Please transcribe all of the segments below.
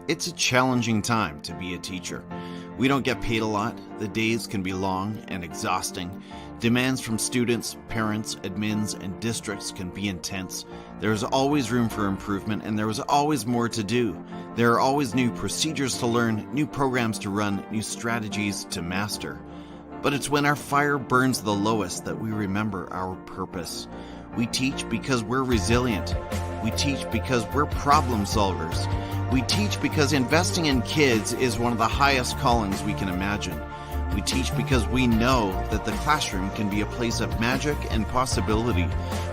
It's a challenging time to be a teacher. We don't get paid a lot, the days can be long and exhausting, demands from students, parents, admins, and districts can be intense. There's always room for improvement and there is always more to do. There are always new procedures to learn, new programs to run, new strategies to master. But it's when our fire burns the lowest that we remember our purpose. We teach because we're resilient. We teach because we're problem solvers. We teach because investing in kids is one of the highest callings we can imagine. We teach because we know that the classroom can be a place of magic and possibility.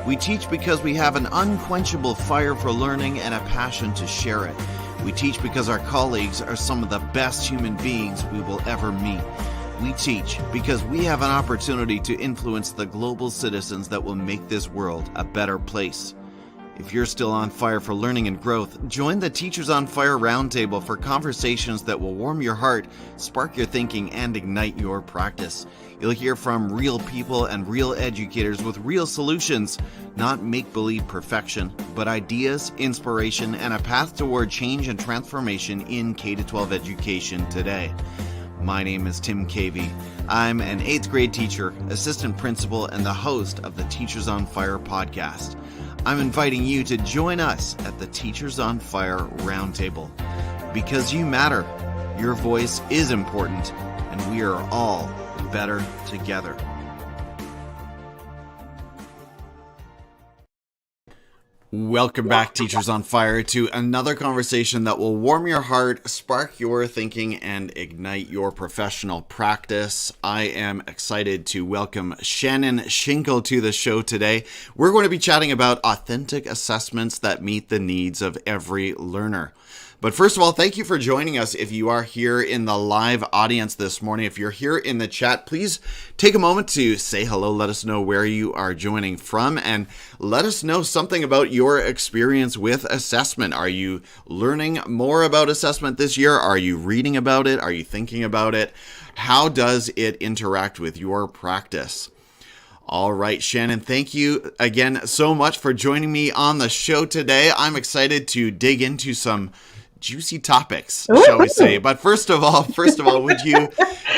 We teach because we have an unquenchable fire for learning and a passion to share it. We teach because our colleagues are some of the best human beings we will ever meet. We teach because we have an opportunity to influence the global citizens that will make this world a better place. If you're still on fire for learning and growth, join the Teachers on Fire Roundtable for conversations that will warm your heart, spark your thinking, and ignite your practice. You'll hear from real people and real educators with real solutions, not make-believe perfection, but ideas, inspiration, and a path toward change and transformation in K-12 education today. My name is Tim Cavey. I'm an 8th grade teacher, assistant principal, and the host of the Teachers on Fire podcast. I'm inviting you to join us at the Teachers on Fire Roundtable. Because you matter, your voice is important, and we are all better together. Welcome back, Teachers on Fire, to another conversation that will warm your heart, spark your thinking, and ignite your professional practice. I am excited to welcome Shannon Schinkel to the show today. We're going to be chatting about authentic assessments that meet the needs of every learner. But first of all, thank you for joining us. If you are here in the live audience this morning, if you're here in the chat, please take a moment to say hello. Let us know where you are joining from and let us know something about your experience with assessment. Are you learning more about assessment this year? Are you reading about it? Are you thinking about it? How does it interact with your practice? All right, Shannon, thank you again so much for joining me on the show today. I'm excited to dig into some juicy topics, shall we say. But first of all, would you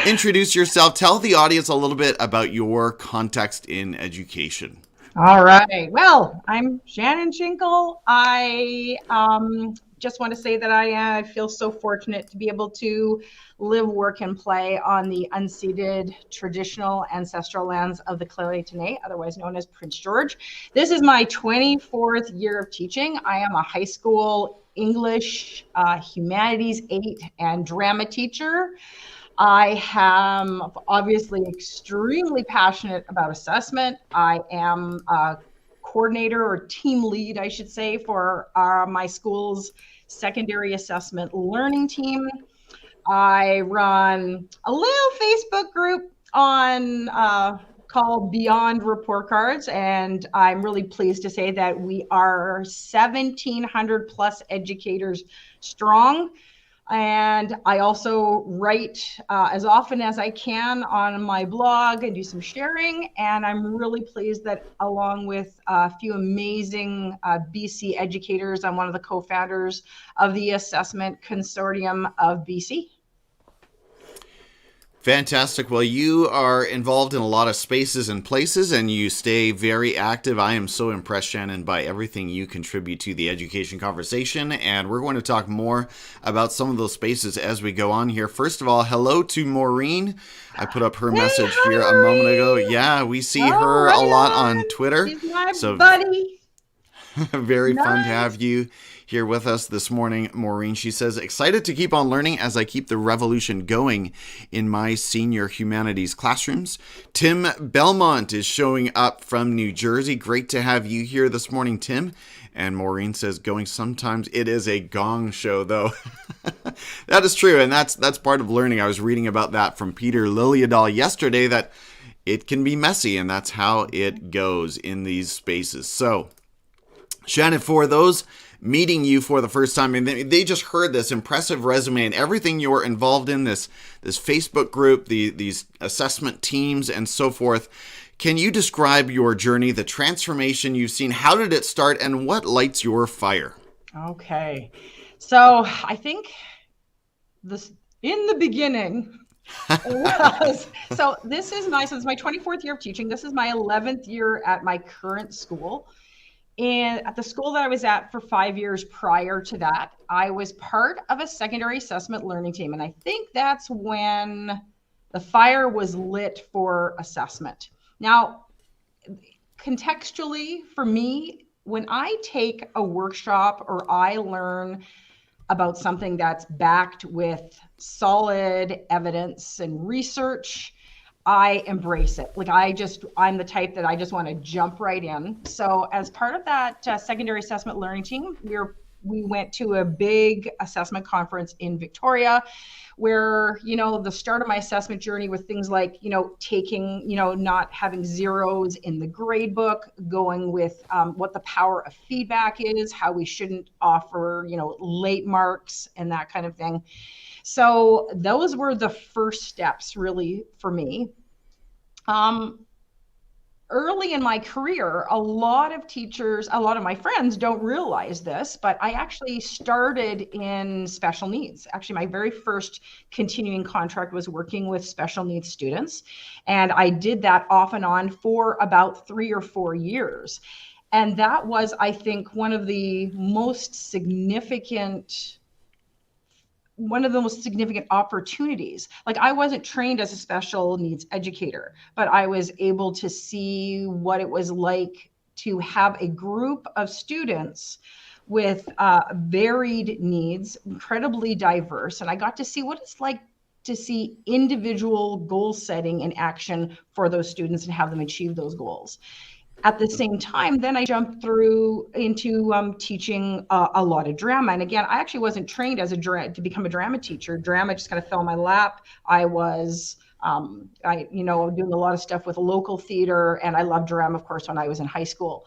introduce yourself? Tell the audience a little bit about your context in education. All right. Well, I'm Shannon Schinkel. I just want to say that I feel so fortunate to be able to live, work, and play on the unceded traditional ancestral lands of the Clairé-Tenay, otherwise known as Prince George. This is my 24th year of teaching. I am a high school English, Humanities 8, and drama teacher. I am obviously extremely passionate about assessment. I am a coordinator or team lead, I should say, for my school's secondary assessment learning team. I run a little Facebook group on called Beyond Report Cards, and I'm really pleased to say that we are 1,700 plus educators strong. And I also write as often as I can on my blog and do some sharing. And I'm really pleased that along with a few amazing BC educators, I'm one of the co-founders of the Assessment Consortium of BC. Fantastic. Well, you are involved in a lot of spaces and places, and you stay very active. I am so impressed, Shannon, by everything you contribute to the education conversation, and we're going to talk more about some of those spaces as we go on here. First of all, hello to Maureen. I put up her message here a moment ago. Yeah, we see her a lot on Twitter. She's my buddy. Very fun to have you here with us this morning, Maureen. She says, excited to keep on learning as I keep the revolution going in my senior humanities classrooms. Tim Belmont is showing up from New Jersey. Great to have you here this morning, Tim. And Maureen says, going sometimes it is a gong show, though. That is true, and that's part of learning. I was reading about that from Peter Liljedahl yesterday, that it can be messy, and that's how it goes in these spaces. So, Shannon, for those meeting you for the first time, and they just heard this impressive resume and everything you're involved in, this Facebook group, these assessment teams, and so forth. Can you describe your journey, the transformation you've seen? How did it start, and what lights your fire? Okay. So I think this in the beginning was, so this is my 24th year of teaching. This is my 11th year at my current school. And at the school that I was at for 5 years prior to that, I was part of a secondary assessment learning team. And I think that's when the fire was lit for assessment. Now, contextually for me, when I take a workshop or I learn about something that's backed with solid evidence and research, I embrace it. Like I'm the type that I just want to jump right in. So as part of that secondary assessment learning team, we went to a big assessment conference in Victoria where, the start of my assessment journey with things like, taking, not having zeros in the grade book, going with what the power of feedback is, how we shouldn't offer, late marks and that kind of thing. So those were the first steps really for me. Early in my career, a lot of my friends don't realize this, but I actually started in special needs. Actually, my very first continuing contract was working with special needs students. And I did that off and on for about 3 or 4 years. And that was, I think, one of the most significant opportunities. Like, I wasn't trained as a special needs educator, but I was able to see what it was like to have a group of students with varied needs, incredibly diverse. And I got to see what it's like to see individual goal setting in action for those students and have them achieve those goals. At the same time, then I jumped into teaching a lot of drama. And again, I actually wasn't trained to become a drama teacher. Drama just kind of fell in my lap. I was, doing a lot of stuff with local theater, and I loved drama, of course, when I was in high school.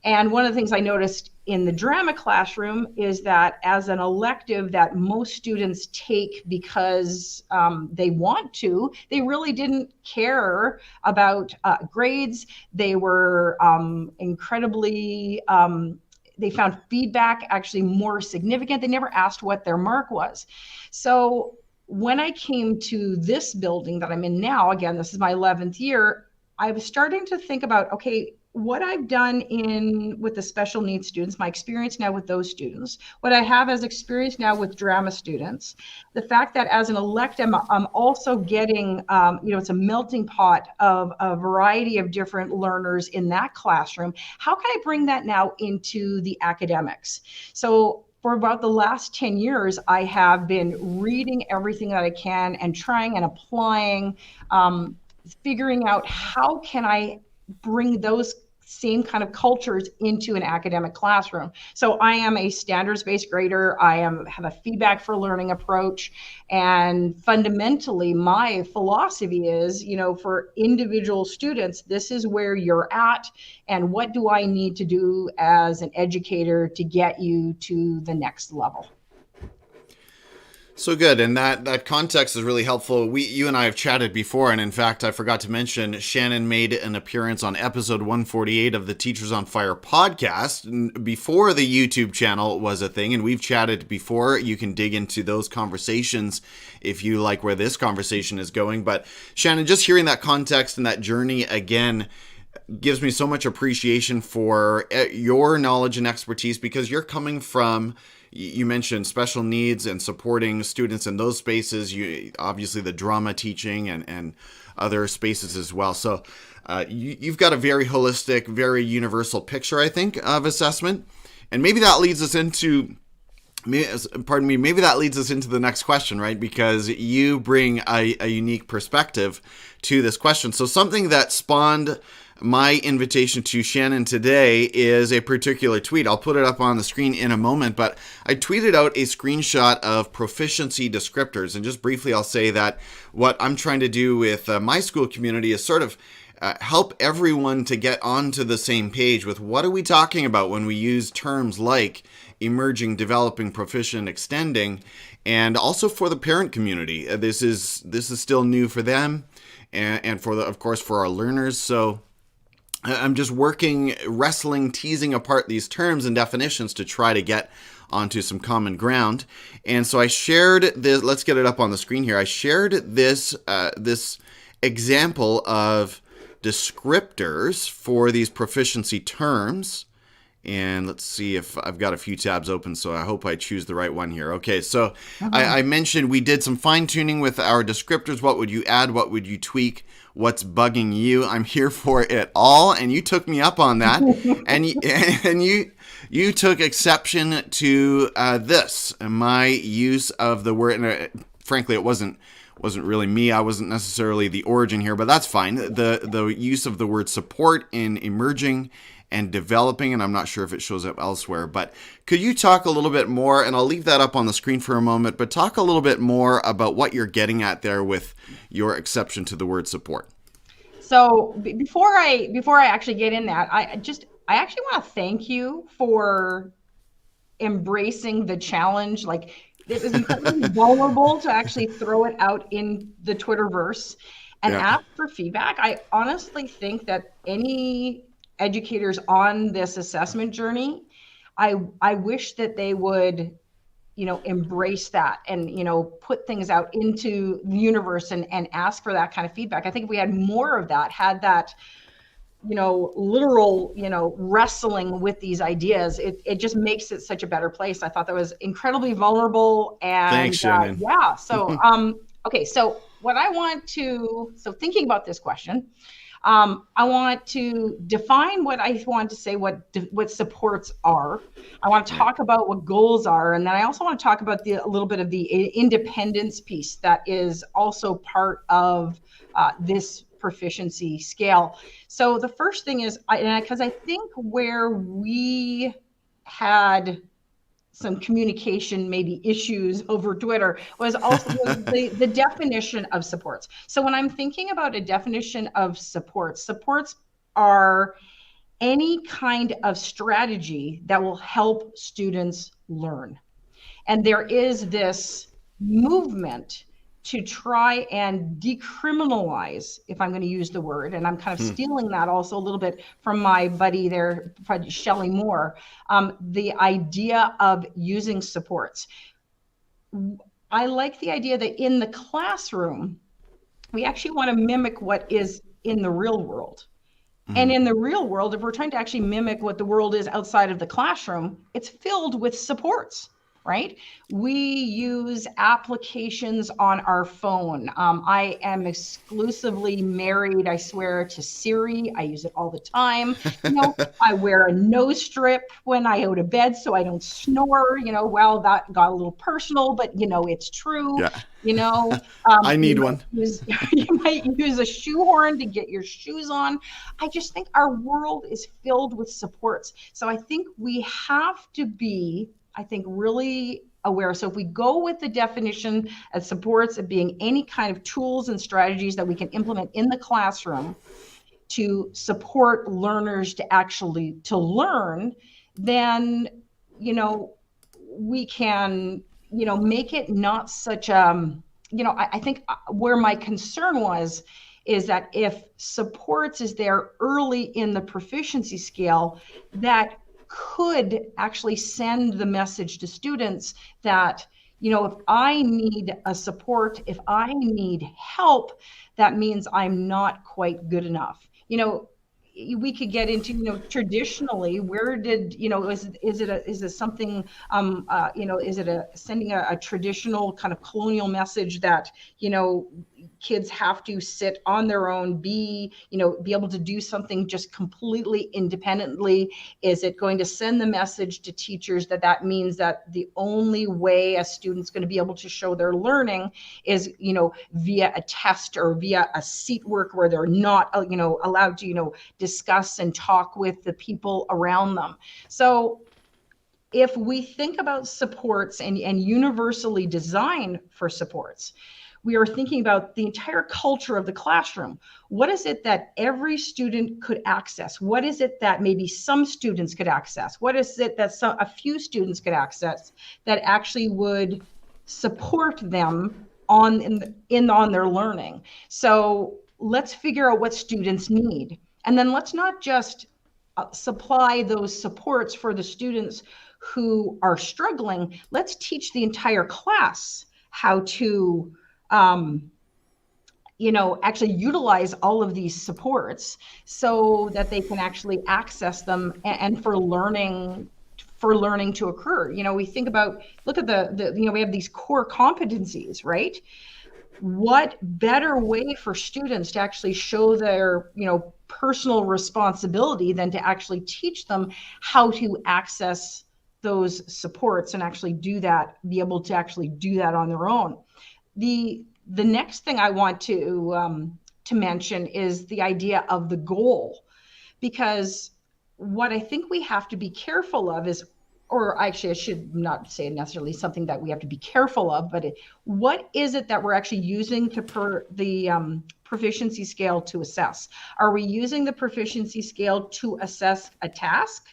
And one of the things I noticed in the drama classroom is that as an elective that most students take because they want to, they really didn't care about grades. They were incredibly, they found feedback actually more significant. They never asked what their mark was. So when I came to this building that I'm in now, again, this is my 11th year, I was starting to think about, okay, what I've done with the special needs students, my experience now with those students, what I have as experience now with drama students, the fact that as an elective, I'm also getting, it's a melting pot of a variety of different learners in that classroom. How can I bring that now into the academics? So for about the last 10 years, I have been reading everything that I can and trying and applying, figuring out how can I bring those same kind of cultures into an academic classroom. So I am a standards-based grader. I have a feedback for learning approach. And fundamentally, my philosophy is, for individual students, this is where you're at, and what do I need to do as an educator to get you to the next level? So good. And that context is really helpful. You and I have chatted before. And in fact, I forgot to mention, Shannon made an appearance on episode 148 of the Teachers on Fire podcast before the YouTube channel was a thing. And we've chatted before. You can dig into those conversations if you like where this conversation is going. But Shannon, just hearing that context and that journey again gives me so much appreciation for your knowledge and expertise, because you're coming from, you mentioned special needs and supporting students in those spaces, obviously the drama teaching and other spaces as well. So you've got a very holistic, very universal picture, I think, of assessment. And maybe that leads us into, maybe that leads us into the next question, right? Because you bring a unique perspective to this question. So something that spawned my invitation to Shannon today is a particular tweet. I'll put it up on the screen in a moment, but I tweeted out a screenshot of proficiency descriptors. And just briefly, I'll say that what I'm trying to do with my school community is sort of help everyone to get onto the same page with what are we talking about when we use terms like emerging, developing, proficient, extending, and also for the parent community. This is still new for them and of course, for our learners. So I'm just wrestling, teasing apart these terms and definitions to try to get onto some common ground. And so I shared this. Let's get it up on the screen here. I shared this this example of descriptors for these proficiency terms. And let's see if I've got a few tabs open, so I hope I choose the right one here. Okay, so I mentioned we did some fine-tuning with our descriptors. What would you add? What would you tweak? What's bugging you? I'm here for it all, and you took me up on that. and you took exception to this, my use of the word. And frankly, it wasn't really me. I wasn't necessarily the origin here, but that's fine. The use of the word support in emerging and developing, and I'm not sure if it shows up elsewhere, but could you talk a little bit more, and I'll leave that up on the screen for a moment, but talk a little bit more about what you're getting at there with your exception to the word support. So before I actually get in that, I actually want to thank you for embracing the challenge. Like, it was incredibly vulnerable to actually throw it out in the Twitterverse and ask for feedback. I honestly think that any educators on this assessment journey, I wish that they would, embrace that and, put things out into the universe and ask for that kind of feedback. I think if we had more of that, had that, literal, wrestling with these ideas, it just makes it such a better place. I thought that was incredibly vulnerable. And thanks, Shannon. So, okay. So thinking about this question, I want to define what I want to say, what supports are. I want to talk about what goals are. And then I also want to talk about a little bit of the independence piece that is also part of this proficiency scale. So the first thing is, because I think where we had some communication maybe issues over Twitter was also the definition of supports. So when I'm thinking about a definition of supports are any kind of strategy that will help students learn. And there is this movement to try and decriminalize, if I'm going to use the word, and I'm kind of stealing that also a little bit from my buddy there, Shelley Moore, the idea of using supports. I like the idea that in the classroom, we actually want to mimic what is in the real world. And in the real world, if we're trying to actually mimic what the world is outside of the classroom, it's filled with supports. Right? We use applications on our phone. I am exclusively married, I swear, to Siri. I use it all the time. I wear a nose strip when I go to bed so I don't snore. Well, that got a little personal, but it's true. Yeah. I need one. You might use a shoehorn to get your shoes on. I just think our world is filled with supports. So I think we have to be really aware. So if we go with the definition of supports of being any kind of tools and strategies that we can implement in the classroom to support learners to learn, then, we can, make it not such I think where my concern is that if supports is there early in the proficiency scale, that could actually send the message to students that, if I need a support, if I need help, that means I'm not quite good enough. We could get into, traditionally, where did, is it something, is it sending a traditional kind of colonial message that, kids have to sit on their own, be able to do something just completely independently? Is it going to send the message to teachers that means that the only way a student's going to be able to show their learning is, via a test or via a seat work where they're not, allowed to, discuss and talk with the people around them? So if we think about supports and universally design for supports, we are thinking about the entire culture of the classroom. What is it that every student could access? What is it that maybe some students could access? What is it that a few students could access that actually would support them on their learning? So let's figure out what students need. And then let's not just supply those supports for the students who are struggling. Let's teach the entire class how to actually utilize all of these supports so that they can actually access them and for learning to occur. We think about, look at we have these core competencies, right? What better way for students to actually show their, personal responsibility than to actually teach them how to access those supports and actually be able to actually do that on their own. The next thing I want to mention is the idea of the goal, because what I think we have to be careful of is, or actually I should not say necessarily something that we have to be careful of, but what is it that we're actually using the proficiency scale to assess? Are we using the proficiency scale to assess a task,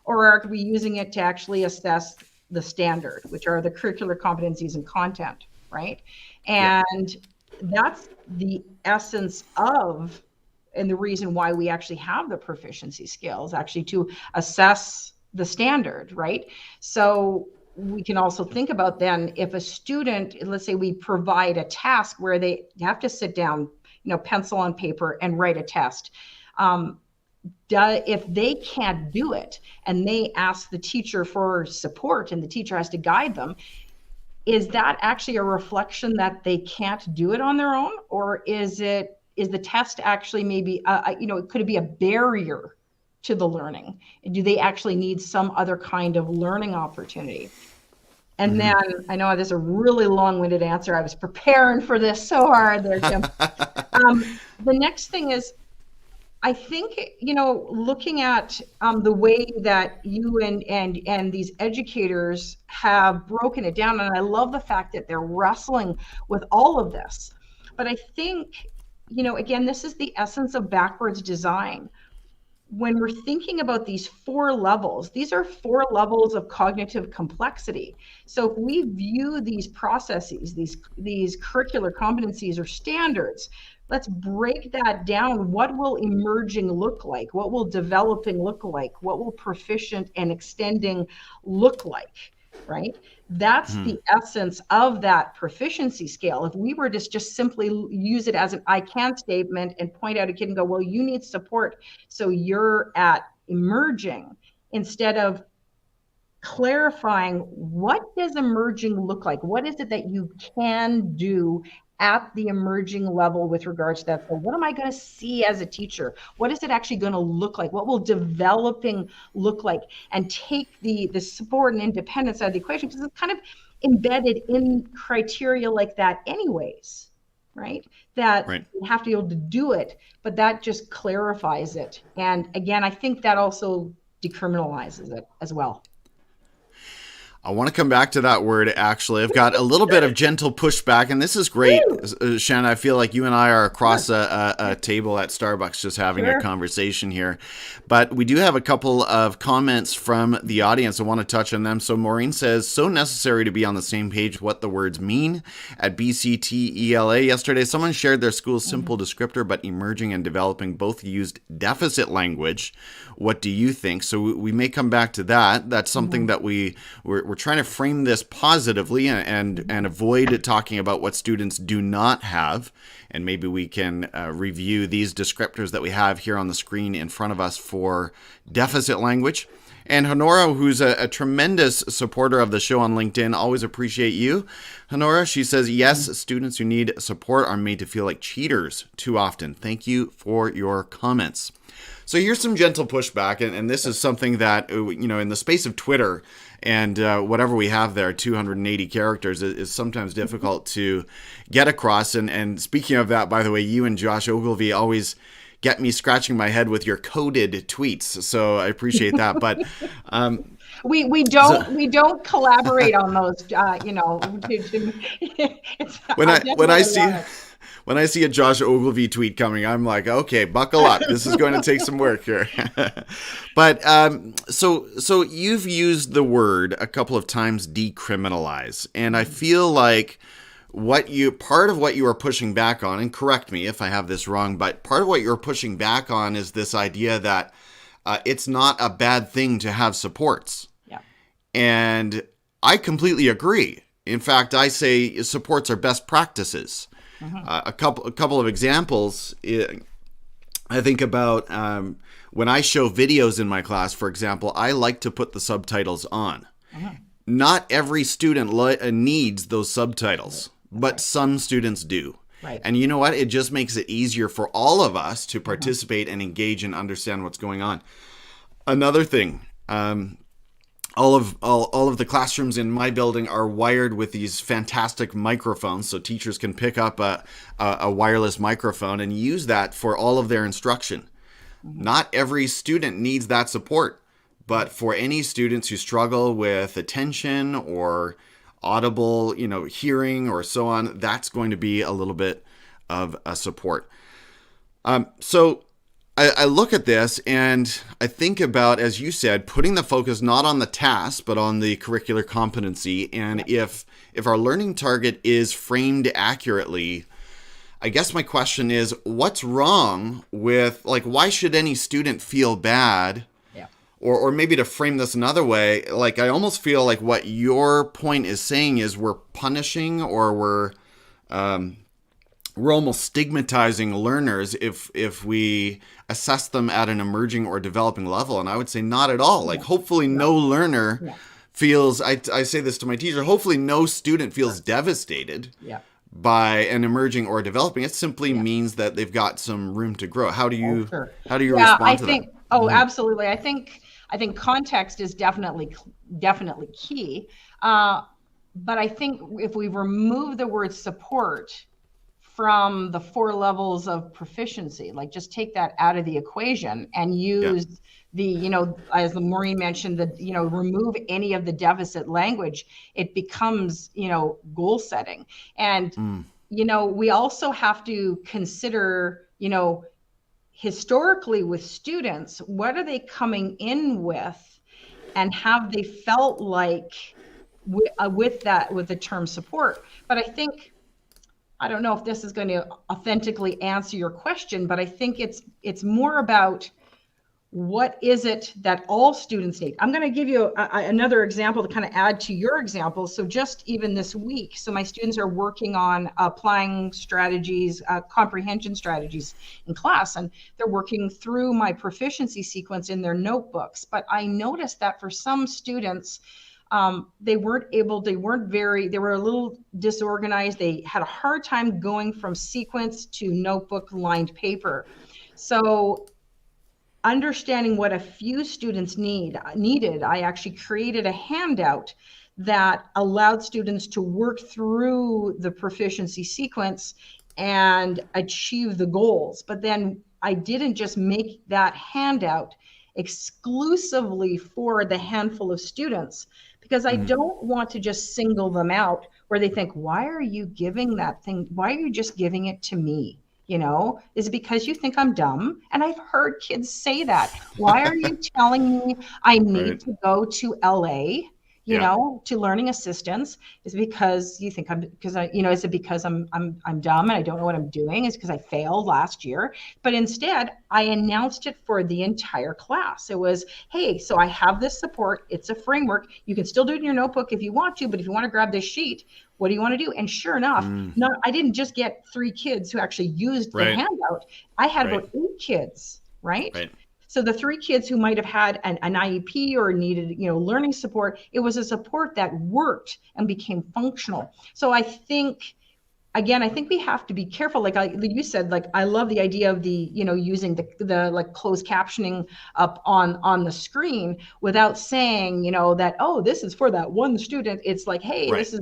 or are we using it to actually assess the standard, which are the curricular competencies and content, right? And that's the essence of, and the reason why we actually have the proficiency scales, actually to assess the standard, right? So we can also think about then, if a student, let's say we provide a task where they have to sit down, pencil on paper and write a test. If they can't do it and they ask the teacher for support and the teacher has to guide them, is that actually a reflection that they can't do it on their own? Or is the test actually maybe, could it be a barrier to the learning? Do they actually need some other kind of learning opportunity? And then, I know this is a really long-winded answer. I was preparing for this so hard there, Tim. The next thing is, I think, looking at the way that you and these educators have broken it down, and I love the fact that they're wrestling with all of this. But I think, again, this is the essence of backwards design. When we're thinking about these 4 levels, these are 4 levels of cognitive complexity. So if we view these processes, these curricular competencies or standards, let's break that down. What will emerging look like? What will developing look like? What will proficient and extending look like, right? That's the essence of that proficiency scale. If we were to just simply use it as an I can statement and point out a kid and go, well, you need support, so you're at emerging, instead of clarifying, what does emerging look like? What is it that you can do at the emerging level with regards to that? So what am I going to see as a teacher? What is it actually going to look like? What will developing look like? And take the support and independence out of the equation, because it's kind of embedded in criteria like that anyways, right? That you have to be able to do it, but that just clarifies it. And again, I think that also decriminalizes it as well. I want to come back to that word, actually. I've got a little bit of gentle pushback, and this is great. Shannon, I feel like you and I are across a table at Starbucks just having a conversation here. But we do have a couple of comments from the audience. I want to touch on them. So Maureen says, so necessary to be on the same page what the words mean. At BCTELA yesterday, someone shared their school's simple descriptor, but emerging and developing both used deficit language. What do you think? So we may come back to that. That's something that we're trying to frame this positively and avoid talking about what students do not have. And maybe we can review these descriptors that we have here on the screen in front of us for deficit language. And Honora, who's a tremendous supporter of the show on LinkedIn, always appreciate you. Honora, she says, yes, students who need support are made to feel like cheaters too often. Thank you for your comments. So here's some gentle pushback, and this is something that, in the space of Twitter and whatever we have there, 280 characters, is sometimes difficult to get across. And speaking of that, by the way, you and Josh Ogilvy always get me scratching my head with your coded tweets, so I appreciate that. But we don't collaborate on those. When I see a Josh Ogilvy tweet coming, I'm like, okay, buckle up. This is going to take some work here. But so you've used the word a couple of times, decriminalize, and I feel like part of what you are pushing back on, and correct me if I have this wrong, but part of what you're pushing back on is this idea that it's not a bad thing to have supports. Yeah. And I completely agree. In fact, I say supports are best practices. A couple of examples. I think about when I show videos in my class, for example, I like to put the subtitles on. Not every student needs those subtitles, but some students do. Right. And you know what? It just makes it easier for all of us to participate and engage and understand what's going on. Another thing, all of the classrooms in my building are wired with these fantastic microphones, so teachers can pick up a wireless microphone and use that for all of their instruction. Not every student needs that support, but for any students who struggle with attention or audible, hearing or so on, that's going to be a little bit of a support. So I look at this and I think about, as you said, putting the focus not on the task, but on the curricular competency. And if our learning target is framed accurately, I guess my question is, what's wrong with, why should any student feel bad? Or maybe to frame this another way, I almost feel like what your point is saying is we're punishing or we're almost stigmatizing learners if we assess them at an emerging or developing level. And I would say not at all. Hopefully no learner feels, I say this to my teacher, hopefully no student feels devastated by an emerging or developing. It simply means that they've got some room to grow. How do you respond to that? Absolutely. I think context is definitely key. But I think if we remove the word support from the 4 levels of proficiency, just take that out of the equation and use the, as Maureen mentioned, remove any of the deficit language, it becomes, goal setting. And, we also have to consider, historically with students, what are they coming in with, and have they felt like with the term support? But I don't know if this is going to authentically answer your question, but I think it's more about what is it that all students need. I'm going to give you another example to kind of add to your example. So just even this week, so my students are working on applying strategies, comprehension strategies in class, and they're working through my proficiency sequence in their notebooks. But I noticed that for some students, they were a little disorganized. They had a hard time going from sequence to notebook lined paper. So understanding what a few students needed, I actually created a handout that allowed students to work through the proficiency sequence and achieve the goals. But then I didn't just make that handout exclusively for the handful of students, because I don't want to just single them out where they think, why are you giving that thing? Why are you just giving it to me? Is it because you think I'm dumb? And I've heard kids say that. Why are you telling me I need to go to LA, to learning assistance? Is it because you think is it because I'm dumb and I don't know what I'm doing? Is it because I failed last year? But instead, I announced it for the entire class. It was, hey, so I have this support. It's a framework. You can still do it in your notebook if you want to, but if you want to grab this sheet, what do you want to do? And sure enough, I didn't just get 3 kids who actually used the handout. I had about 8 kids, right? So the 3 kids who might have had an IEP or needed, learning support, it was a support that worked and became functional. So I think we have to be careful. Like you said, I love the idea of the, using the closed captioning up on the screen without saying, that, oh, this is for that one student. It's like, hey, this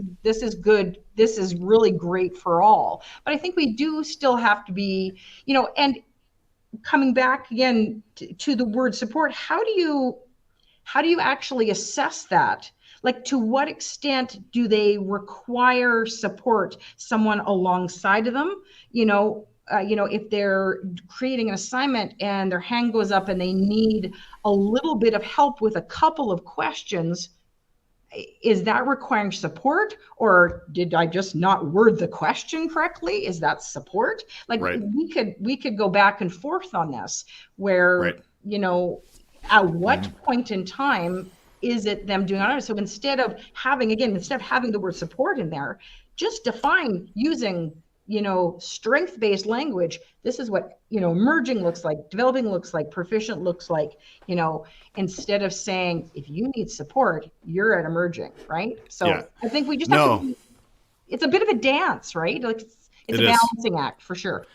is good. This is really great for all. But I think we do still have to be, and coming back again to the word support, how do you actually assess that? To what extent do they require support, someone alongside of them? If they're creating an assignment and their hand goes up and they need a little bit of help with a couple of questions, is that requiring support, or did I just not word the question correctly? Is that support? We could go back and forth on this where, at what point in time is it them doing it? So instead of having the word support in there, just define using, strength-based language. This is what, emerging looks like, developing looks like, proficient looks like, instead of saying, if you need support, you're at emerging, right? So I think we just have to, it's a bit of a dance, right? Like it's a balancing act for sure.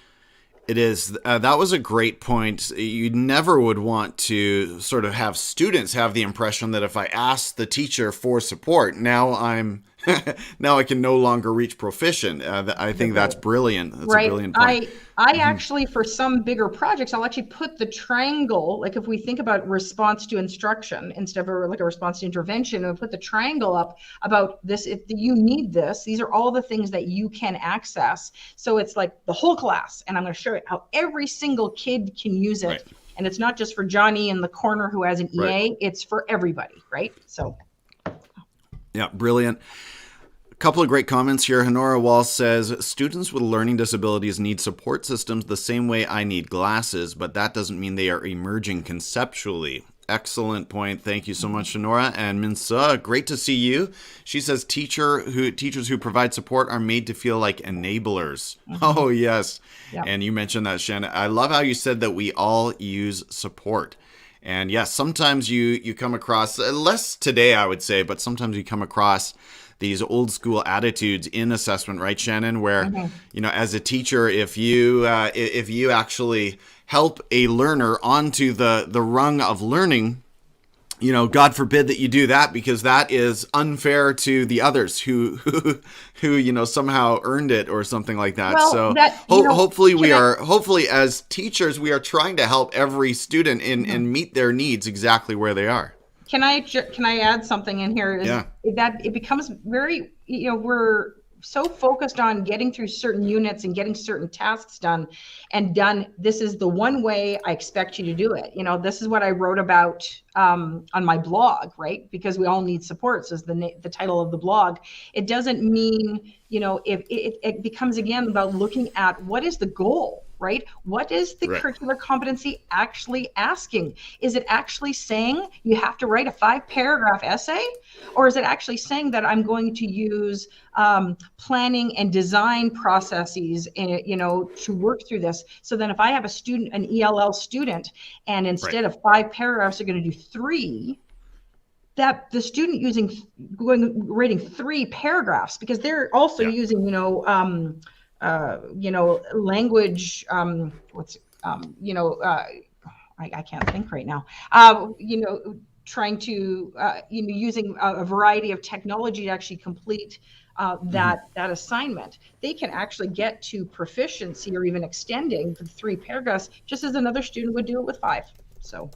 It is. That was a great point. You never would want to sort of have students have the impression that if I ask the teacher for support, now I can no longer reach proficient. I think that's brilliant. That's a brilliant point. I actually, for some bigger projects, I'll actually put the triangle, like if we think about response to instruction instead of like a response to intervention, and put the triangle up about this. If you need this, these are all the things that you can access. So it's like the whole class, and I'm going to show you how every single kid can use it. Right. And it's not just for Johnny in the corner who has an EA, it's for everybody, right? So. Yeah, brilliant. Couple of great comments here. Honora Wall says, students with learning disabilities need support systems the same way I need glasses, but that doesn't mean they are emerging conceptually. Excellent point. Thank you so much, Honora. And Minsa, great to see you. She says, teachers who provide support are made to feel like enablers. Oh, yes. Yep. And you mentioned that, Shannon. I love how you said that we all use support. And yes, sometimes you come across, less today, I would say, but sometimes you come across these old school attitudes in assessment, right, Shannon? Where, as a teacher, if you actually help a learner onto the rung of learning, God forbid that you do that, because that is unfair to the others who somehow earned it or something like that. Well, so hopefully as teachers, we are trying to help every student and meet their needs exactly where they are. Can I add something in here? That it becomes very, we're so focused on getting through certain units and getting certain tasks done. This is the one way I expect you to do it. This is what I wrote about on my blog, right? Because we all need support. So is the title of the blog. It doesn't mean, if it becomes again about looking at what is the goal, right? What is the curricular competency actually asking? Is it actually saying you have to write a 5-paragraph essay? Or is it actually saying that I'm going to use planning and design processes, to work through this? So then if I have an ELL student, and instead of 5 paragraphs, they're going to do 3, that the student writing 3 paragraphs, because they're also using, language, I can't think right now, trying to, using a variety of technology to actually complete that assignment. They can actually get to proficiency or even extending for 3 paragraphs, just as another student would do it with 5. So,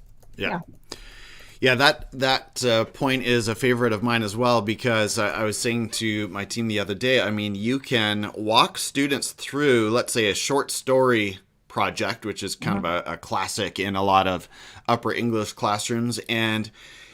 Yeah, that point is a favorite of mine as well, because I was saying to my team the other day, I mean, you can walk students through, let's say, a short story project, which is kind of a classic in a lot of upper English classrooms, and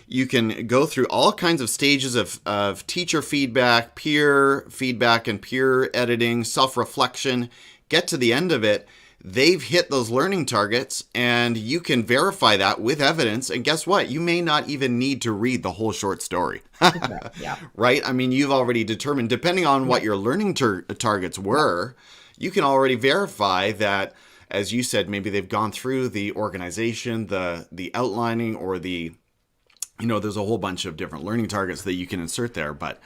you can go through all kinds of stages of teacher feedback, peer feedback, and peer editing, self-reflection, get to the end of it. They've hit those learning targets, and you can verify that with evidence. And guess what? You may not even need to read the whole short story. Right? I mean, you've already determined, depending on what your learning targets were, you can already verify that, as you said, maybe they've gone through the organization, the outlining, or there's a whole bunch of different learning targets that you can insert there. But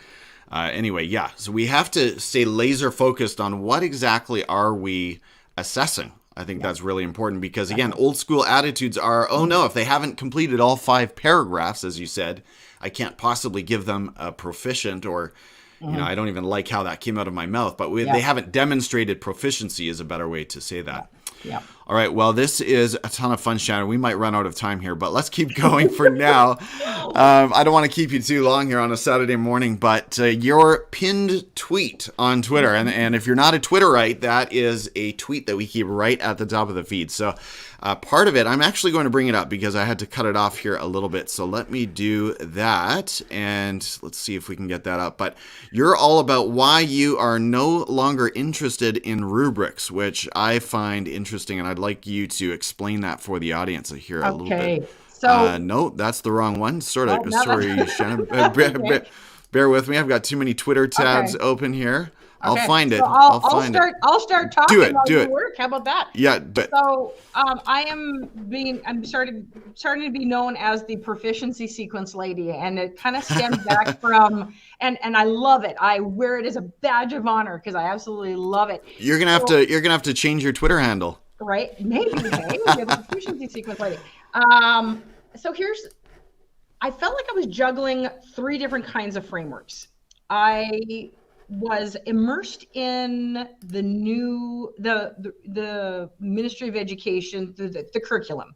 anyway, so we have to stay laser focused on what exactly are we assessing. I think that's really important, because again, old school attitudes are, oh no, if they haven't completed all 5 paragraphs, as you said, I can't possibly give them a proficient, or I don't even like how that came out of my mouth, but they haven't demonstrated proficiency is a better way to say that. All right. Well, this is a ton of fun, Shannon. We might run out of time here, but let's keep going for now. I don't want to keep you too long here on a Saturday morning, but your pinned tweet on Twitter, and if you're not a Twitterite, that is a tweet that we keep right at the top of the feed. So part of it, I'm actually going to bring it up because I had to cut it off here a little bit. So let me do that, and let's see if we can get that up. But you're all about why you are no longer interested in rubrics, which I find interesting, and I'd like you to explain that for the audience here a little bit. So, No, that's the wrong one. oh, now Sorry, Shannon. that's okay. Bear with me. I've got too many Twitter tabs Okay. open here. I'll Okay. find So it. I'll find it. I'll start Do talking it. while Do you it. work. How about that? Yeah, but So I'm starting to be known as the proficiency sequence lady, and it kind of stems back from, and I love it. I wear it as a badge of honor because I absolutely love it. So, you're gonna have to change your Twitter handle. right, maybe, hey, we have a proficiency sequence lady. So I felt like I was juggling three different kinds of frameworks. I was immersed in the Ministry of Education, the curriculum,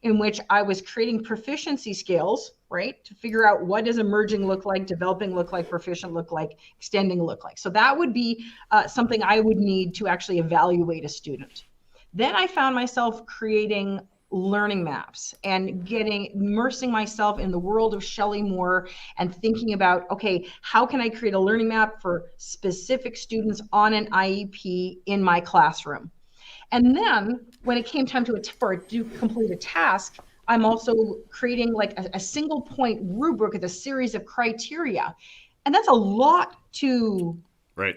in which I was creating proficiency scales, right, to figure out what does emerging look like, developing look like, proficient look like, extending look like. So that would be something I would need to actually evaluate a student. Then I found myself creating learning maps and immersing myself in the world of Shelley Moore and thinking about, okay, how can I create a learning map for specific students on an IEP in my classroom? And then when it came time to complete a task, I'm also creating like a single point rubric with a series of criteria. And that's a lot to Right.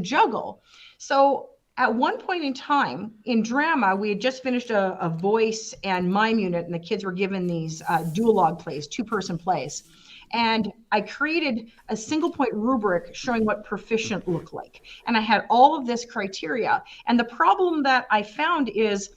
juggle. So at one point in time in drama, we had just finished a voice and mime unit, and the kids were given these duologue plays, two-person plays. And I created a single point rubric showing what proficient looked like. And I had all of this criteria. And the problem that I found is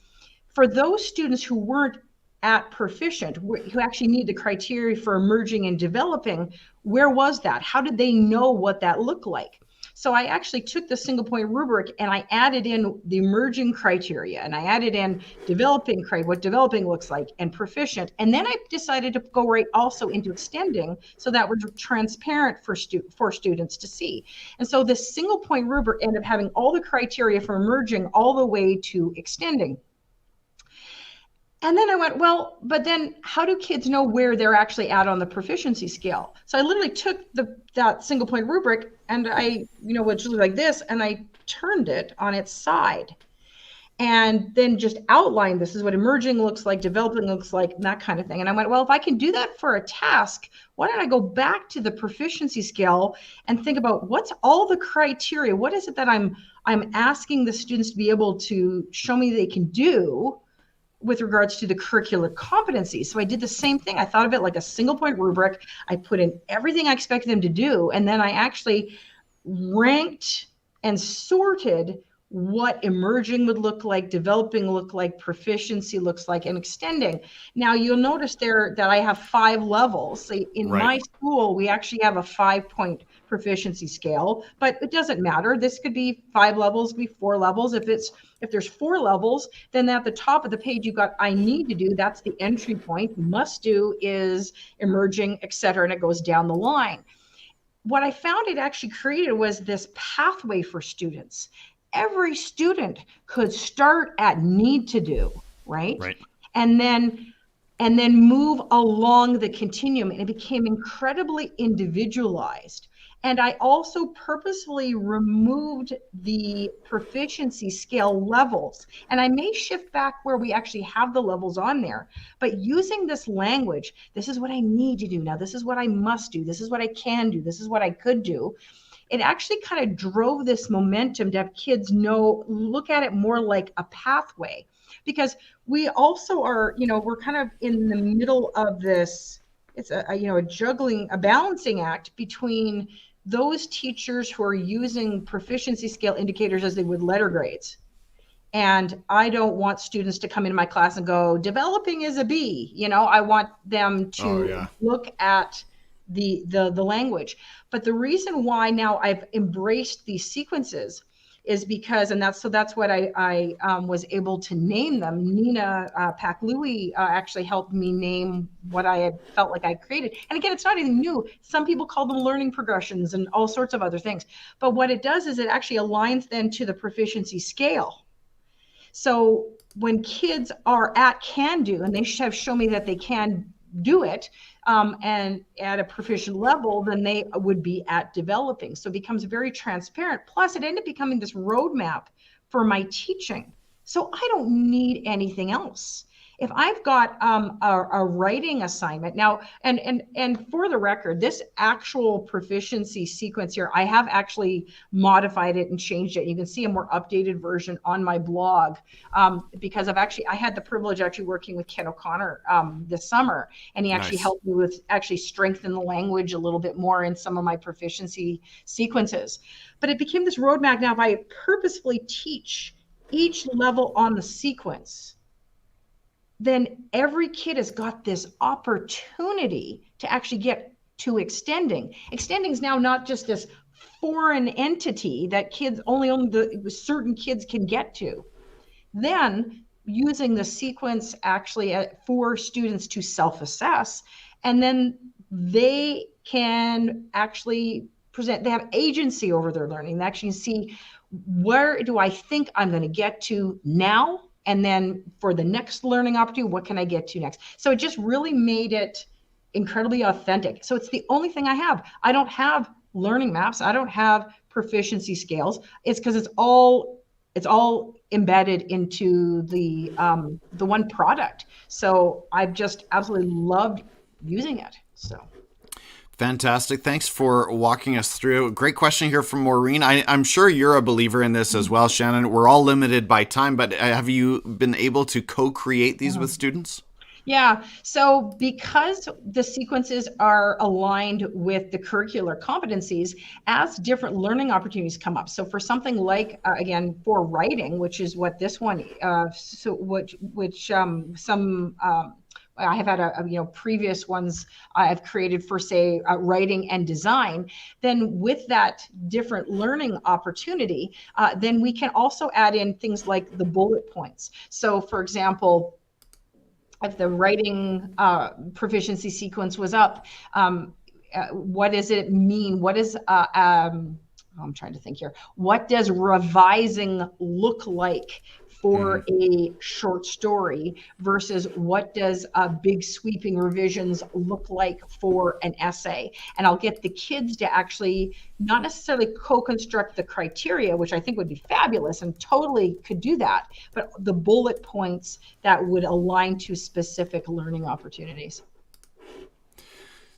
for those students who weren't at proficient, who actually need the criteria for emerging and developing, where was that? How did they know what that looked like? So I actually took the single point rubric and I added in the emerging criteria, and I added in what developing looks like, and proficient. And then I decided to go right also into extending, so that was transparent for students to see. And so this single point rubric ended up having all the criteria from emerging all the way to extending. And then I went, well, but then how do kids know where they're actually at on the proficiency scale? So I literally took that single point rubric and I, which looked like this, and I turned it on its side and then just outlined, this is what emerging looks like, developing looks like, and that kind of thing. And I went, well, if I can do that for a task, why don't I go back to the proficiency scale and think about what's all the criteria? What is it that I'm asking the students to be able to show me they can do with regards to the curricular competencies? So I did the same thing. I thought of it like a single point rubric. I put in everything I expected them to do. And then I actually ranked and sorted what emerging would look like, developing look like, proficiency looks like, and extending. Now you'll notice there that I have 5 levels. So in my school, we actually have a 5-point proficiency scale, but it doesn't matter. This could be 5 levels, could be 4 levels. If there's 4 levels, then at the top of the page, you've got I need to do, that's the entry point. Must do is emerging, et cetera, and it goes down the line. What I found it actually created was this pathway for students. Every student could start at need to do, right? And then move along the continuum, and it became incredibly individualized. And I also purposefully removed the proficiency scale levels. And I may shift back where we actually have the levels on there, but using this language, this is what I need to do now, this is what I must do, this is what I can do, this is what I could do. It actually kind of drove this momentum to have kids look at it more like a pathway, because we also are, we're kind of in the middle of this, it's a balancing act between those teachers who are using proficiency scale indicators as they would letter grades. And I don't want students to come into my class and go, developing is a B. I want them to look at the language. But the reason why now I've embraced these sequences is because, that's what I was able to name them. Nina Paklui actually helped me name what I had felt like I created. And again, it's not anything new. Some people call them learning progressions and all sorts of other things. But what it does is it actually aligns then to the proficiency scale. So when kids are at can do, and they have shown me that they can do it, and at a proficient level, then they would be at developing. So it becomes very transparent. Plus, it ended up becoming this roadmap for my teaching. So I don't need anything else. if I've got a writing assignment now, and for the record, this actual proficiency sequence here, I have actually modified it and changed it. You can see a more updated version on my blog, because I had the privilege actually working with Ken O'Connor this summer, and he actually helped me with actually strengthen the language a little bit more in some of my proficiency sequences. But it became this roadmap now. If I purposefully teach each level on the sequence, then every kid has got this opportunity to actually get to extending. Extending is now not just this foreign entity that kids only the certain kids can get to. Then using the sequence actually for students to self-assess, and then they can actually present, they have agency over their learning. They actually see, where do I think I'm going to get to now? And then for the next learning opportunity, what can I get to next? So it just really made it incredibly authentic. So it's the only thing I have. I don't have learning maps. I don't have proficiency scales. It's because it's all embedded into the one product. So I've just absolutely loved using it. So. Fantastic. Thanks for walking us through. Great question here from Maureen. I'm sure you're a believer in this as well, Shannon. We're all limited by time, but have you been able to co-create these with students? Yeah. So because the sequences are aligned with the curricular competencies, as different learning opportunities come up. So for something like, again, for writing, which is what this one, I have had previous ones I've created for, say, writing and design. Then with that different learning opportunity, then we can also add in things like the bullet points. So for example, if the writing proficiency sequence was up, what does it mean? What is, I'm trying to think here. What does revising look like for a short story versus what does big sweeping revisions look like for an essay? And I'll get the kids to actually not necessarily co-construct the criteria, which I think would be fabulous and totally could do that, but the bullet points that would align to specific learning opportunities.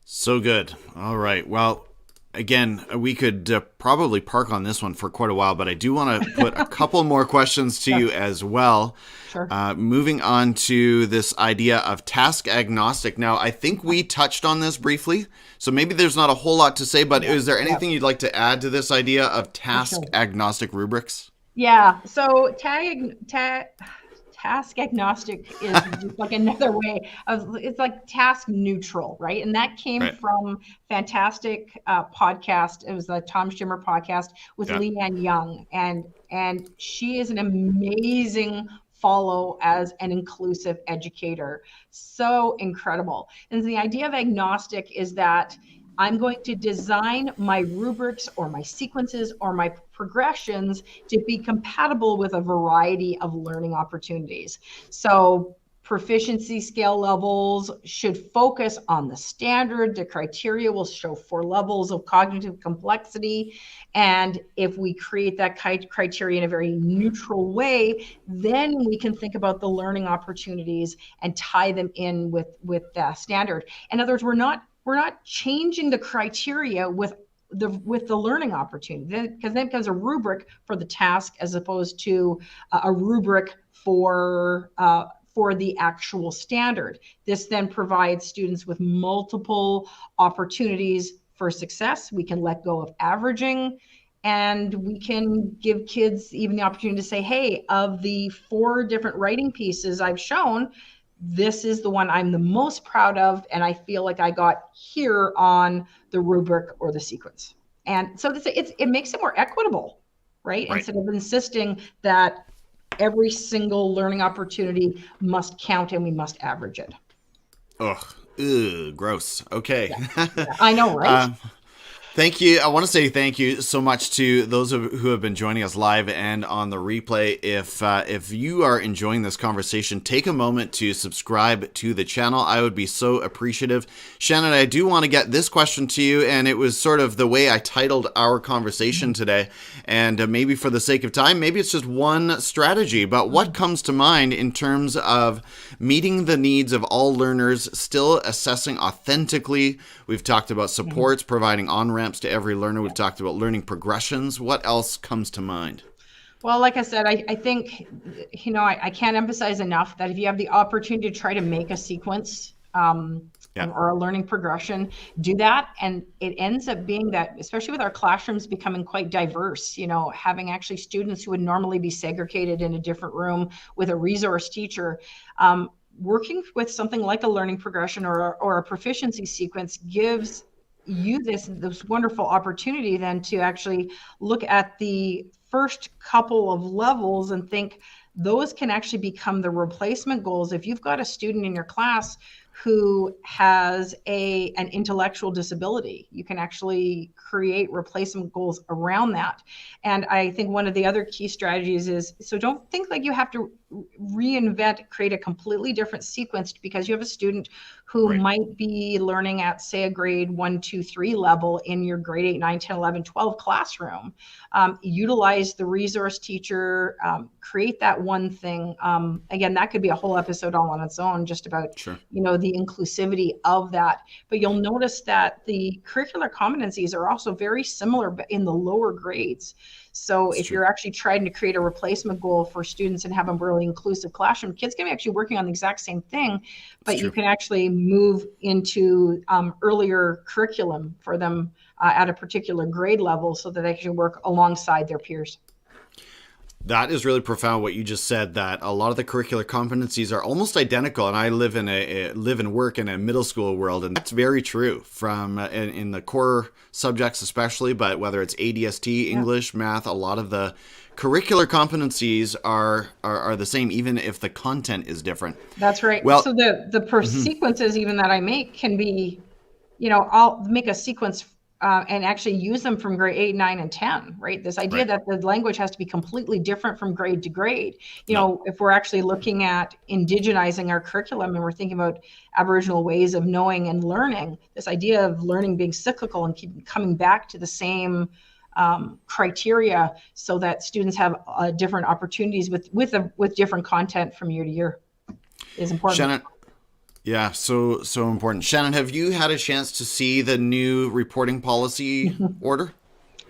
So good. All right. Well, again, we could probably park on this one for quite a while, but I do want to put a couple more questions to you as well. Sure. Moving on to this idea of task agnostic. Now, I think we touched on this briefly, so maybe there's not a whole lot to say, but is there anything you'd like to add to this idea of task agnostic rubrics? Yeah. So task agnostic is just like another way of, it's like task neutral, right? And that came from fantastic podcast. It was the Tom Schimmer podcast with Leanne Young, and she is an amazing follow as an inclusive educator. So incredible. And the idea of agnostic is that I'm going to design my rubrics or my sequences or my progressions to be compatible with a variety of learning opportunities. So proficiency scale levels should focus on the standard. The criteria will show 4 levels of cognitive complexity. And if we create that criteria in a very neutral way, then we can think about the learning opportunities and tie them in with the standard. In other words, we're not changing the criteria with the learning opportunity, because then it becomes a rubric for the task as opposed to a rubric for the actual standard. This then provides students with multiple opportunities for success. We can let go of averaging, and we can give kids even the opportunity to say, hey, of the 4 different writing pieces I've shown, this is the one I'm the most proud of, and I feel like I got here on the rubric or the sequence. And so it makes it more equitable, right? Instead of insisting that every single learning opportunity must count and we must average it. Ugh, gross. Okay. I know, right? Thank you. I want to say thank you so much to those who have been joining us live and on the replay. If you are enjoying this conversation, take a moment to subscribe to the channel. I would be so appreciative. Shannon, I do want to get this question to you, and it was sort of the way I titled our conversation today. And maybe for the sake of time, maybe it's just one strategy, but what comes to mind in terms of meeting the needs of all learners, still assessing authentically? We've talked about supports, providing on-ramps to every learner. We've talked about learning progressions. What else comes to mind? Well, like I said, I think, I can't emphasize enough that if you have the opportunity to try to make a sequence or a learning progression, do that. And it ends up being that, especially with our classrooms becoming quite diverse, having actually students who would normally be segregated in a different room with a resource teacher, working with something like a learning progression or a proficiency sequence gives you this wonderful opportunity then to actually look at the first couple of levels and think those can actually become the replacement goals. If you've got a student in your class who has an intellectual disability, you can actually create replacement goals around that. And I think one of the other key strategies is, so don't think like you have to create a completely different sequence because you have a student who might be learning at, say, a grade 1, 2, 3 level in your grade 8, 9, 10, 11, 12 classroom. Utilize the resource teacher, create that one thing. Again, that could be a whole episode all on its own, just about, the inclusivity of that. But you'll notice that the curricular competencies are also very similar in the lower grades. So if you're actually trying to create a replacement goal for students and have a really inclusive classroom, kids can be actually working on the exact same thing, but you can actually move into earlier curriculum for them at a particular grade level so that they can work alongside their peers. That is really profound what you just said, that a lot of the curricular competencies are almost identical. And I live and work in a middle school world, and that's very true from in the core subjects especially, but whether it's ADST, English, math, a lot of the curricular competencies are the same, even if the content is different. That's right. Well, so the sequences even that I make can be, I'll make a sequence and actually use them from grade 8, 9, and 10, right? This idea that the language has to be completely different from grade to grade. If we're actually looking at indigenizing our curriculum and we're thinking about Aboriginal ways of knowing and learning, this idea of learning being cyclical and keep coming back to the same criteria so that students have different opportunities with different content from year to year is important. Shannon, yeah, so important. Shannon, have you had a chance to see the new reporting policy order?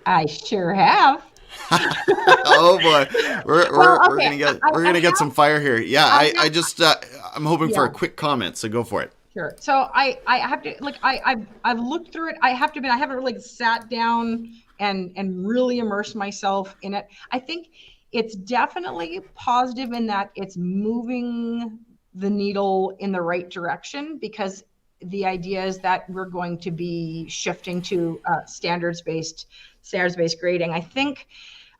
I sure have. Oh boy, we're gonna get some fire here. Yeah, I'm hoping for a quick comment, so go for it. Sure. So I have to I've looked through it. I have to admit I haven't really sat down and really immersed myself in it. I think it's definitely positive in that it's moving the needle in the right direction, because the idea is that we're going to be shifting to standards-based grading. I think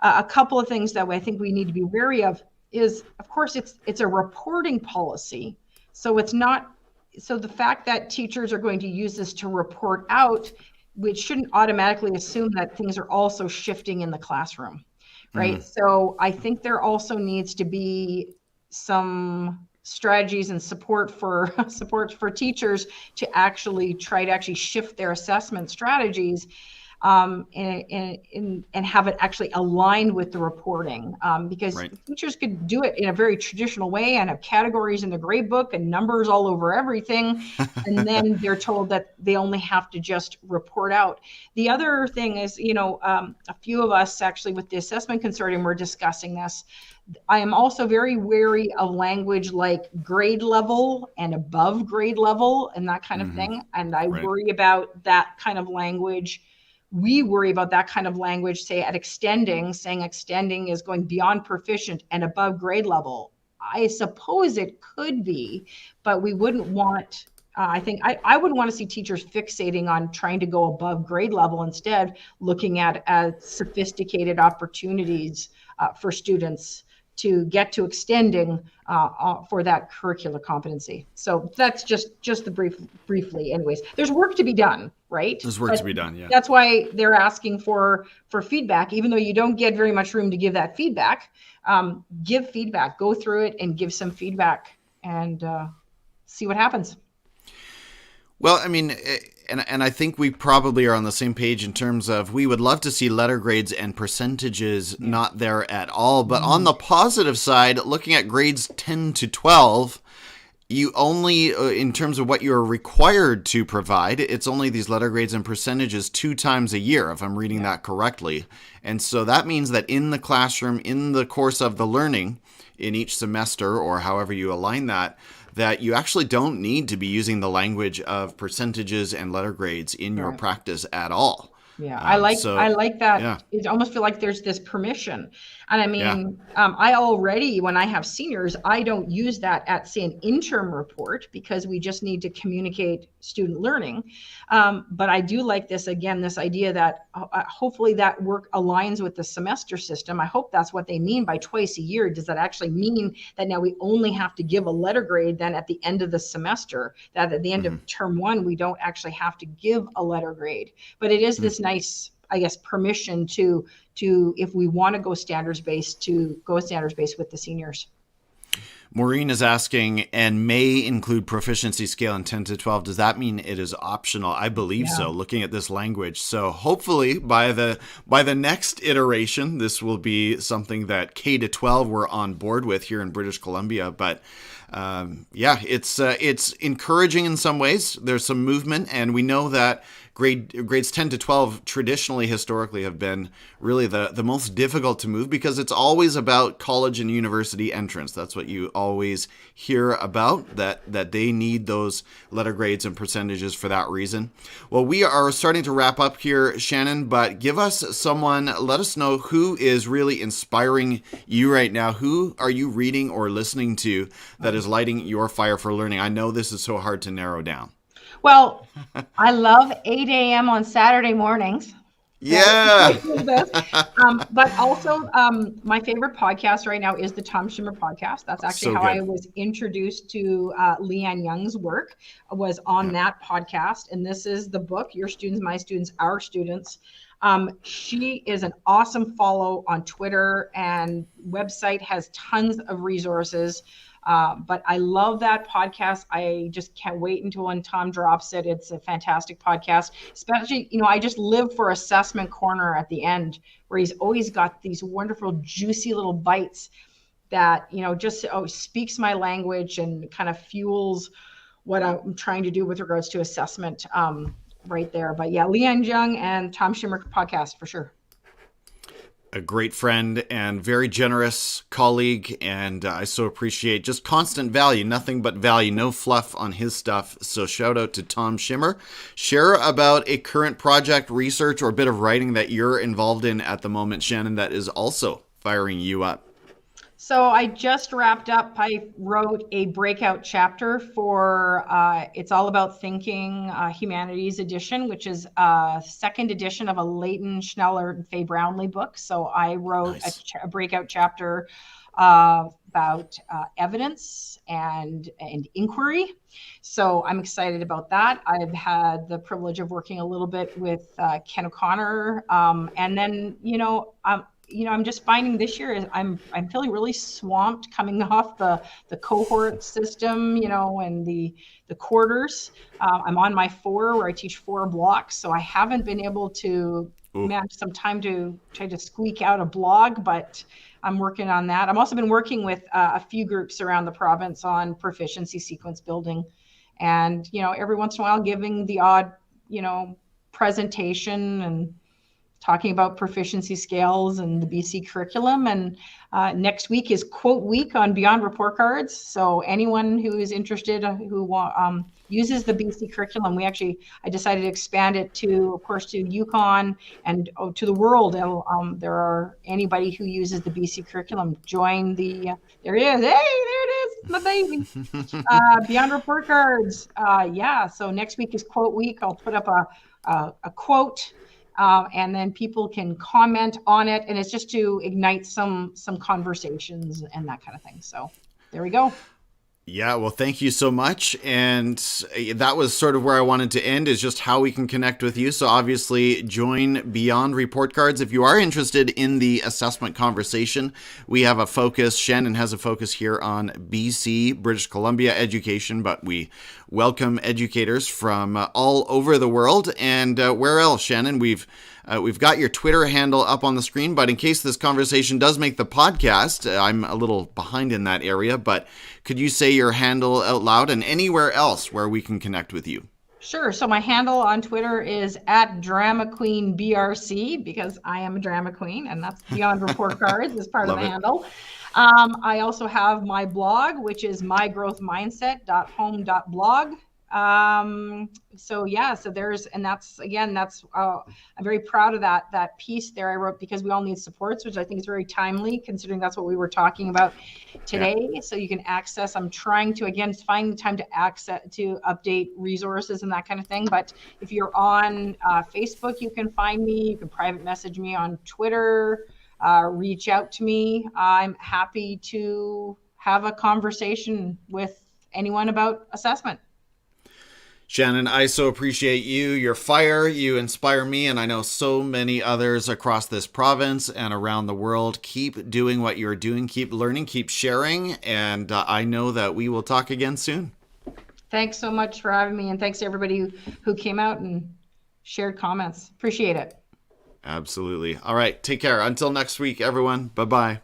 a couple of things that I think we need to be wary of is, of course, it's a reporting policy. So it's not, so the fact that teachers are going to use this to report out, which shouldn't automatically assume that things are also shifting in the classroom, right? So I think there also needs to be some strategies and support for teachers to actually try to shift their assessment strategies and have it actually aligned with the reporting, because teachers could do it in a very traditional way and have categories in the grade book and numbers all over everything, and then they're told that they only have to just report out. The other thing is, a few of us actually with the assessment consortium were discussing this. I am also very wary of language like grade level and above grade level and that kind of thing. And I worry about that kind of language. We worry about that kind of language, say at extending, saying extending is going beyond proficient and above grade level. I suppose it could be, but we wouldn't want, I wouldn't want to see teachers fixating on trying to go above grade level, instead looking at sophisticated opportunities for students to get to extending for that curricular competency. So that's just the briefly anyways. There's work to be done. right? There's work to be done. Yeah. That's why they're asking for feedback, even though you don't get very much room to give that feedback. Give feedback, go through it and give some feedback and see what happens. Well, I mean, and I think we probably are on the same page in terms of we would love to see letter grades and percentages not there at all. But on the positive side, looking at grades 10 to 12, you only, in terms of what you're required to provide, it's only these letter grades and percentages 2 times a year, if I'm reading that correctly. And so that means that in the classroom, in the course of the learning, in each semester, or however you align that, that you actually don't need to be using the language of percentages and letter grades in your practice at all. Yeah, I like that. Yeah. It almost feel like there's this permission. And I mean, I already, when I have seniors, I don't use that at, say, an interim report because we just need to communicate student learning. But I do like this, again, this idea that hopefully that work aligns with the semester system. I hope that's what they mean by twice a year. Does that actually mean that now we only have to give a letter grade then at the end of the semester, that at the end of term 1, we don't actually have to give a letter grade? But it is this nice, I guess, permission to if we want to go standards based, to go standards based with the seniors. Maureen is asking, and may include proficiency scale in 10 to 12. Does that mean it is optional? I believe so, looking at this language. So hopefully by the next iteration, this will be something that K to 12 we're on board with here in British Columbia. But it's encouraging in some ways. There's some movement, and we know that grades 10 to 12 traditionally, historically, have been really the most difficult to move because it's always about college and university entrance. That's what you always hear about, that they need those letter grades and percentages for that reason. Well, we are starting to wrap up here, Shannon, but give us let us know who is really inspiring you right now. Who are you reading or listening to that is lighting your fire for learning? I know this is so hard to narrow down. Well, I love 8 a.m. on Saturday mornings. Yeah. But also, my favorite podcast right now is the Tom Schimmer podcast. That's actually how I was introduced to Leanne Young's work, was on that podcast. And this is the book, Your Students, My Students, Our Students. She is an awesome follow on Twitter, and website has tons of resources. But I love that podcast. I just can't wait until when Tom drops it. It's a fantastic podcast, especially, I just live for Assessment Corner at the end, where he's always got these wonderful, juicy little bites that, just speaks my language and kind of fuels what I'm trying to do with regards to assessment right there. But yeah, Leanne Young and Tom Schimmer podcast for sure. A great friend and very generous colleague, and I so appreciate just constant value, nothing but value, no fluff on his stuff. So shout out to Tom Schimmer. Share about a current project, research, or a bit of writing that you're involved in at the moment, Shannon, that is also firing you up. So I just wrapped up. I wrote a breakout chapter for It's All About Thinking Humanities Edition, which is a second edition of a Leighton Schneller and Faye Brownlee book. So I wrote a breakout chapter about evidence and inquiry. So I'm excited about that. I've had the privilege of working a little bit with Ken O'Connor, and then I'm just finding this year is I'm feeling really swamped coming off the cohort system, and the quarters. I'm on my 4 where I teach 4 blocks, so I haven't been able to manage some time to try to squeak out a blog, but I'm working on that. I've also been working with a few groups around the province on proficiency sequence building, and every once in a while giving the odd presentation and talking about proficiency scales and the BC curriculum. And next week is quote week on Beyond Report Cards. So anyone who is interested, who uses the BC curriculum, I decided to expand it to, of course, to Yukon and to the world. There are anybody who uses the BC curriculum, join the, there it is. Hey, there it is, my baby. Beyond Report Cards. So next week is quote week. I'll put up a quote. And then people can comment on it, and it's just to ignite some conversations and that kind of thing. So there we go. Yeah, well, thank you so much. And that was sort of where I wanted to end, is just how we can connect with you. So obviously join Beyond Report Cards. If you are interested in the assessment conversation, we have a focus. Shannon has a focus here on BC, British Columbia education, but we welcome educators from all over the world. And where else, Shannon? We've got your Twitter handle up on the screen, but in case this conversation does make the podcast, I'm a little behind in that area, but could you say your handle out loud and anywhere else where we can connect with you? Sure. So my handle on Twitter is @DramaQueenBRC, because I am a drama queen, and that's Beyond Report Cards is part of the handle. I also have my blog, which is mygrowthmindset.home.blog. So there's, and that's, again, that's, I'm very proud of that piece there I wrote, because we all need supports, which I think is very timely, considering that's what we were talking about today. Yeah. So you can access, I'm trying to, again, find the time to update resources and that kind of thing. But if you're on Facebook, you can find me, you can private message me on Twitter, reach out to me. I'm happy to have a conversation with anyone about assessment. Shannon, I so appreciate you, your fire. You inspire me, and I know so many others across this province and around the world. Keep doing what you're doing. Keep learning, keep sharing, and I know that we will talk again soon. Thanks so much for having me, and thanks to everybody who came out and shared comments. Appreciate it. Absolutely. All right, take care. Until next week, everyone. Bye-bye.